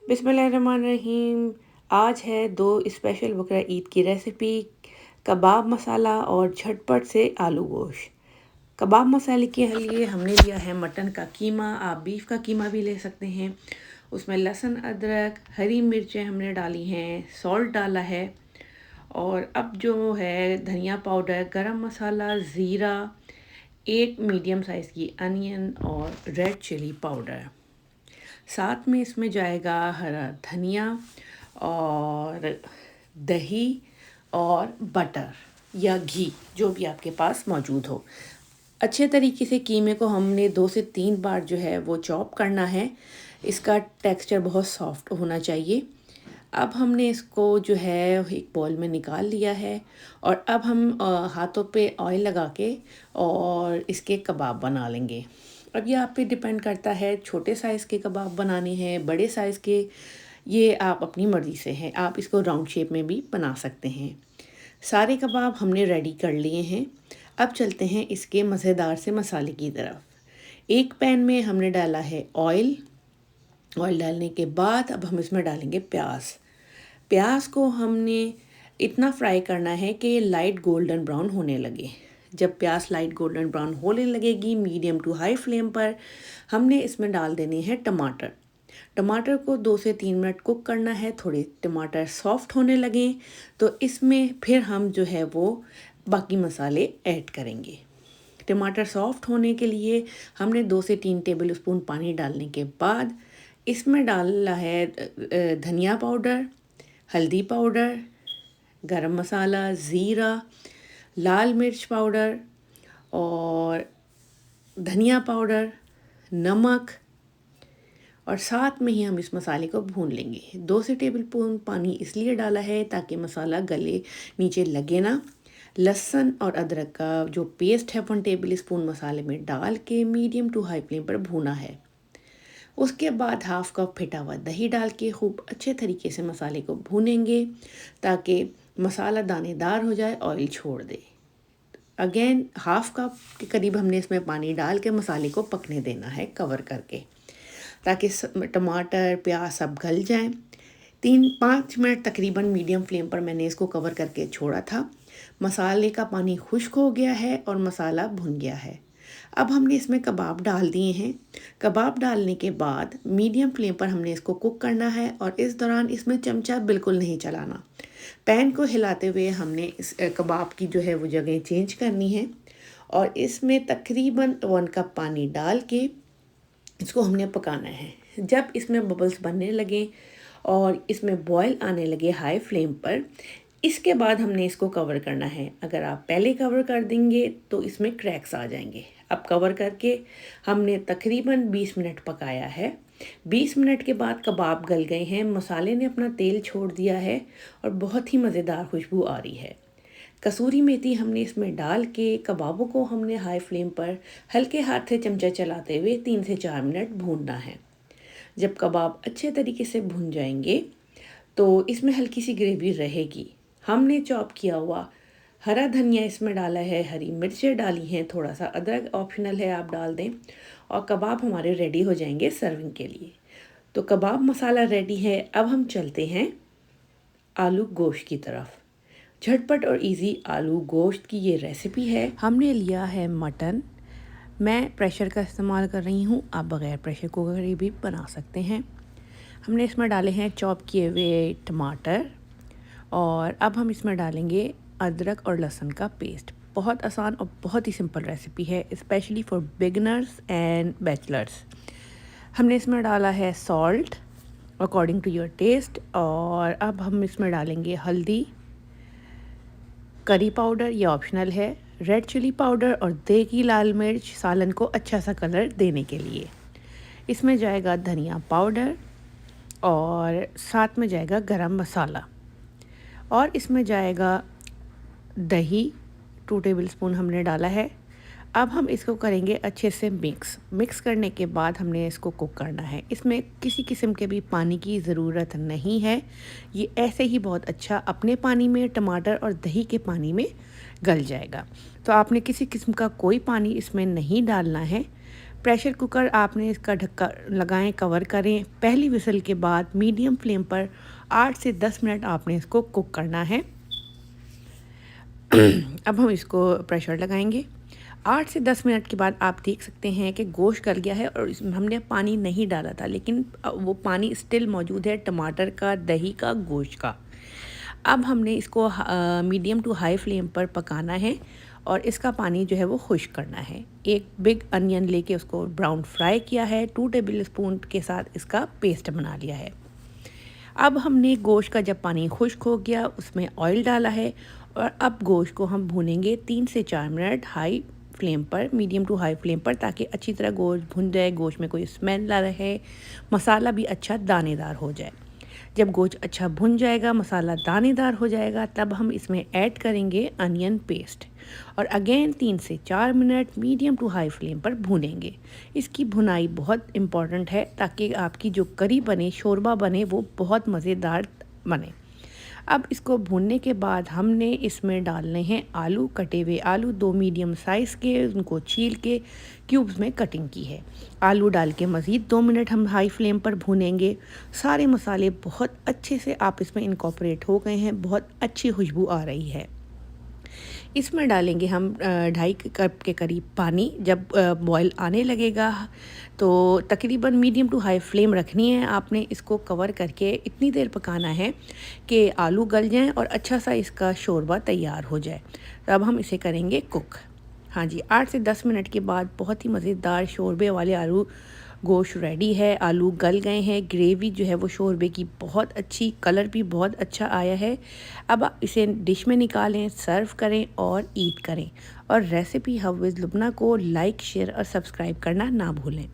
बिस्मिल्लाहिर्रहमानिर्रहीम। आज है दो स्पेशल बकरा ईद की रेसिपी, कबाब मसाला और झटपट से आलू गोश्त। कबाब मसाले के लिए हमने लिया है मटन का कीमा, आप बीफ का कीमा भी ले सकते हैं। उसमें लहसुन, अदरक, हरी मिर्चें हमने डाली हैं, सॉल्ट डाला है और अब जो है धनिया पाउडर, गरम मसाला, ज़ीरा, एक मीडियम साइज़ की अनियन और रेड चिली पाउडर। साथ में इसमें जाएगा हरा धनिया और दही और बटर या घी, जो भी आपके पास मौजूद हो। अच्छे तरीके से कीमे को हमने 2 से 3 बार जो है वो चॉप करना है। इसका टेक्सचर बहुत सॉफ्ट होना चाहिए। अब हमने इसको जो है एक बाउल में निकाल लिया है और अब हम हाथों पे ऑयल लगा के और इसके कबाब बना लेंगे। अब ये आप पे डिपेंड करता है, छोटे साइज़ के कबाब बनाने हैं, बड़े साइज़ के, ये आप अपनी मर्ज़ी से हैं। आप इसको राउंड शेप में भी बना सकते हैं। सारे कबाब हमने रेडी कर लिए हैं। अब चलते हैं इसके मज़ेदार से मसाले की तरफ। एक पैन में हमने डाला है ऑयल। ऑयल डालने के बाद अब हम इसमें डालेंगे प्याज। प्याज को हमने इतना फ्राई करना है कि ये लाइट गोल्डन ब्राउन होने लगे। जब प्याज लाइट गोल्डन ब्राउन होने लगेगी, मीडियम टू हाई फ्लेम पर हमने इसमें डाल देने हैं टमाटर। टमाटर को 2 से 3 मिनट कुक करना है। थोड़े टमाटर सॉफ्ट होने लगें तो इसमें फिर हम जो है वो बाकी मसाले ऐड करेंगे। टमाटर सॉफ्ट होने के लिए हमने 2 से 3 टेबल स्पून पानी डालने के बाद इसमें डाला है धनिया पाउडर, हल्दी पाउडर, गरम मसाला, ज़ीरा, लाल मिर्च पाउडर और धनिया पाउडर, नमक और साथ में ही हम इस मसाले को भून लेंगे। 2 से टेबल स्पून पानी इसलिए डाला है ताकि मसाला गले नीचे लगे ना। लहसुन और अदरक का जो पेस्ट है 1 टेबल स्पून मसाले में डाल के मीडियम टू हाई फ्लेम पर भूना है। उसके बाद हाफ़ कप फेटा हुआ दही डाल के खूब अच्छे तरीके से मसाले को भूनेंगे ताकि मसाला दानेदार हो जाए, ऑयल छोड़ दे। अगेन हाफ़ कप के करीब हमने इसमें पानी डाल के मसाले को पकने देना है कवर करके, ताकि टमाटर, प्याज सब गल जाएं। 3-5 मिनट तकरीबन मीडियम फ्लेम पर मैंने इसको कवर करके छोड़ा था। मसाले का पानी खुश्क हो गया है और मसाला भुन गया है। अब हमने इसमें कबाब डाल दिए हैं। कबाब डालने के बाद मीडियम फ्लेम पर हमने इसको कुक करना है और इस दौरान इसमें चमचा बिल्कुल नहीं चलाना। पैन को हिलाते हुए हमने इस कबाब की जो है वो जगह चेंज करनी है और इसमें तकरीबन 1 कप पानी डाल के इसको हमने पकाना है। जब इसमें बबल्स बनने लगे और इसमें बॉयल आने लगे हाई फ्लेम पर, इसके बाद हमने इसको कवर करना है। अगर आप पहले कवर कर देंगे तो इसमें क्रैक्स आ जाएंगे। अब कवर करके हमने तकरीबन 20 मिनट पकाया है। 20 मिनट के बाद कबाब गल गए हैं, मसाले ने अपना तेल छोड़ दिया है और बहुत ही मज़ेदार खुशबू आ रही है। कसूरी मेथी हमने इसमें डाल के कबाबों को हमने हाई फ्लेम पर हल्के हाथ से चमचा चलाते हुए 3 से 4 मिनट भूनना है। जब कबाब अच्छे तरीके से भुन जाएंगे तो इसमें हल्की सी ग्रेवी रहेगी। हमने चॉप किया हुआ हरा धनिया इसमें डाला है, हरी मिर्चें डाली हैं, थोड़ा सा अदरक ऑप्शनल है, आप डाल दें और कबाब हमारे रेडी हो जाएंगे सर्विंग के लिए। तो कबाब मसाला रेडी है। अब हम चलते हैं आलू गोश्त की तरफ। झटपट और इजी आलू गोश्त की ये रेसिपी है। हमने लिया है मटन। मैं प्रेशर का इस्तेमाल कर रही हूँ, आप बग़ैर प्रेशर कुकर भी बना सकते हैं। हमने इसमें डाले हैं चॉप किए हुए टमाटर और अब हम इसमें डालेंगे अदरक और लहसुन का पेस्ट। बहुत आसान और बहुत ही सिंपल रेसिपी है, specially for beginners and bachelors. हमने इसमें डाला है salt according to your taste और अब हम इसमें डालेंगे हल्दी, करी पाउडर, ये ऑप्शनल है, रेड चिली पाउडर और देगी लाल मिर्च सालन को अच्छा सा कलर देने के लिए। इसमें जाएगा धनिया पाउडर और साथ में जाएगा गरम मसाला और इसमें जाएगा दही 2 टेबलस्पून हमने डाला है। अब हम इसको करेंगे अच्छे से मिक्स करने के बाद हमने इसको कुक करना है। इसमें किसी किस्म के भी पानी की ज़रूरत नहीं है, ये ऐसे ही बहुत अच्छा अपने पानी में, टमाटर और दही के पानी में गल जाएगा। तो आपने किसी किस्म का कोई पानी इसमें नहीं डालना है। प्रेशर कुकर आपने इसका ढक्कन लगाएं, कवर करें। पहली विसल के बाद मीडियम फ्लेम पर 8 से 10 मिनट आपने इसको कुक करना है। अब हम इसको प्रेशर लगाएंगे। 8 से 10 मिनट के बाद आप देख सकते हैं कि गोश्त गल गया है और इसमें हमने पानी नहीं डाला था, लेकिन वो पानी स्टिल मौजूद है, टमाटर का, दही का, गोश्त का। अब हमने इसको मीडियम टू हाई फ्लेम पर पकाना है और इसका पानी जो है वो खुश्क करना है। एक बिग अनियन लेके उसको ब्राउन फ्राई किया है, 2 टेबल स्पून के साथ इसका पेस्ट बना लिया है। अब हमने गोश्त का जब पानी खुश्क हो गया उसमें ऑयल डाला है और अब गोश्त को हम भूनेंगे 3 से 4 मिनट हाई फ्लेम पर, मीडियम टू हाई फ्लेम पर, ताकि अच्छी तरह गोश्त भुन जाए, गोश्त में कोई स्मेल ना रहे, मसाला भी अच्छा दानेदार हो जाए। जब गोश्त अच्छा भुन जाएगा, मसाला दानेदार हो जाएगा, तब हम इसमें ऐड करेंगे अनियन पेस्ट और अगेन 3 से 4 minute medium to high flame पर भूनेंगे। इसकी भुनाई बहुत इम्पॉर्टेंट है ताकि आपकी जो करी बने, शोरबा बने, वो बहुत मज़ेदार बने। अब इसको भूनने के बाद हमने इसमें डालने हैं आलू, कटे हुए आलू 2 मीडियम साइज़ के, उनको छील के क्यूब्स में कटिंग की है। आलू डाल के मज़ीद 2 मिनट हम हाई फ्लेम पर भूनेंगे। सारे मसाले बहुत अच्छे से आप इसमें इनकॉर्पोरेट हो गए हैं, बहुत अच्छी खुशबू आ रही है। इसमें डालेंगे हम 2.5 कप के करीब पानी। जब बॉयल आने लगेगा तो तकरीबन मीडियम टू हाई फ्लेम रखनी है आपने। इसको कवर करके इतनी देर पकाना है कि आलू गल जाएं और अच्छा सा इसका शोरबा तैयार हो जाए। तो अब हम इसे करेंगे कुक। हाँ जी, 8 से 10 मिनट के बाद बहुत ही मज़ेदार शोरबे वाले आलू गोश्त रेडी है। आलू गल गए हैं, ग्रेवी जो है वो शोरबे की बहुत अच्छी, कलर भी बहुत अच्छा आया है। अब आप इसे डिश में निकालें, सर्व करें और ईट करें। और रेसिपी हब विद लुब्ना को लाइक, शेयर और सब्सक्राइब करना ना भूलें।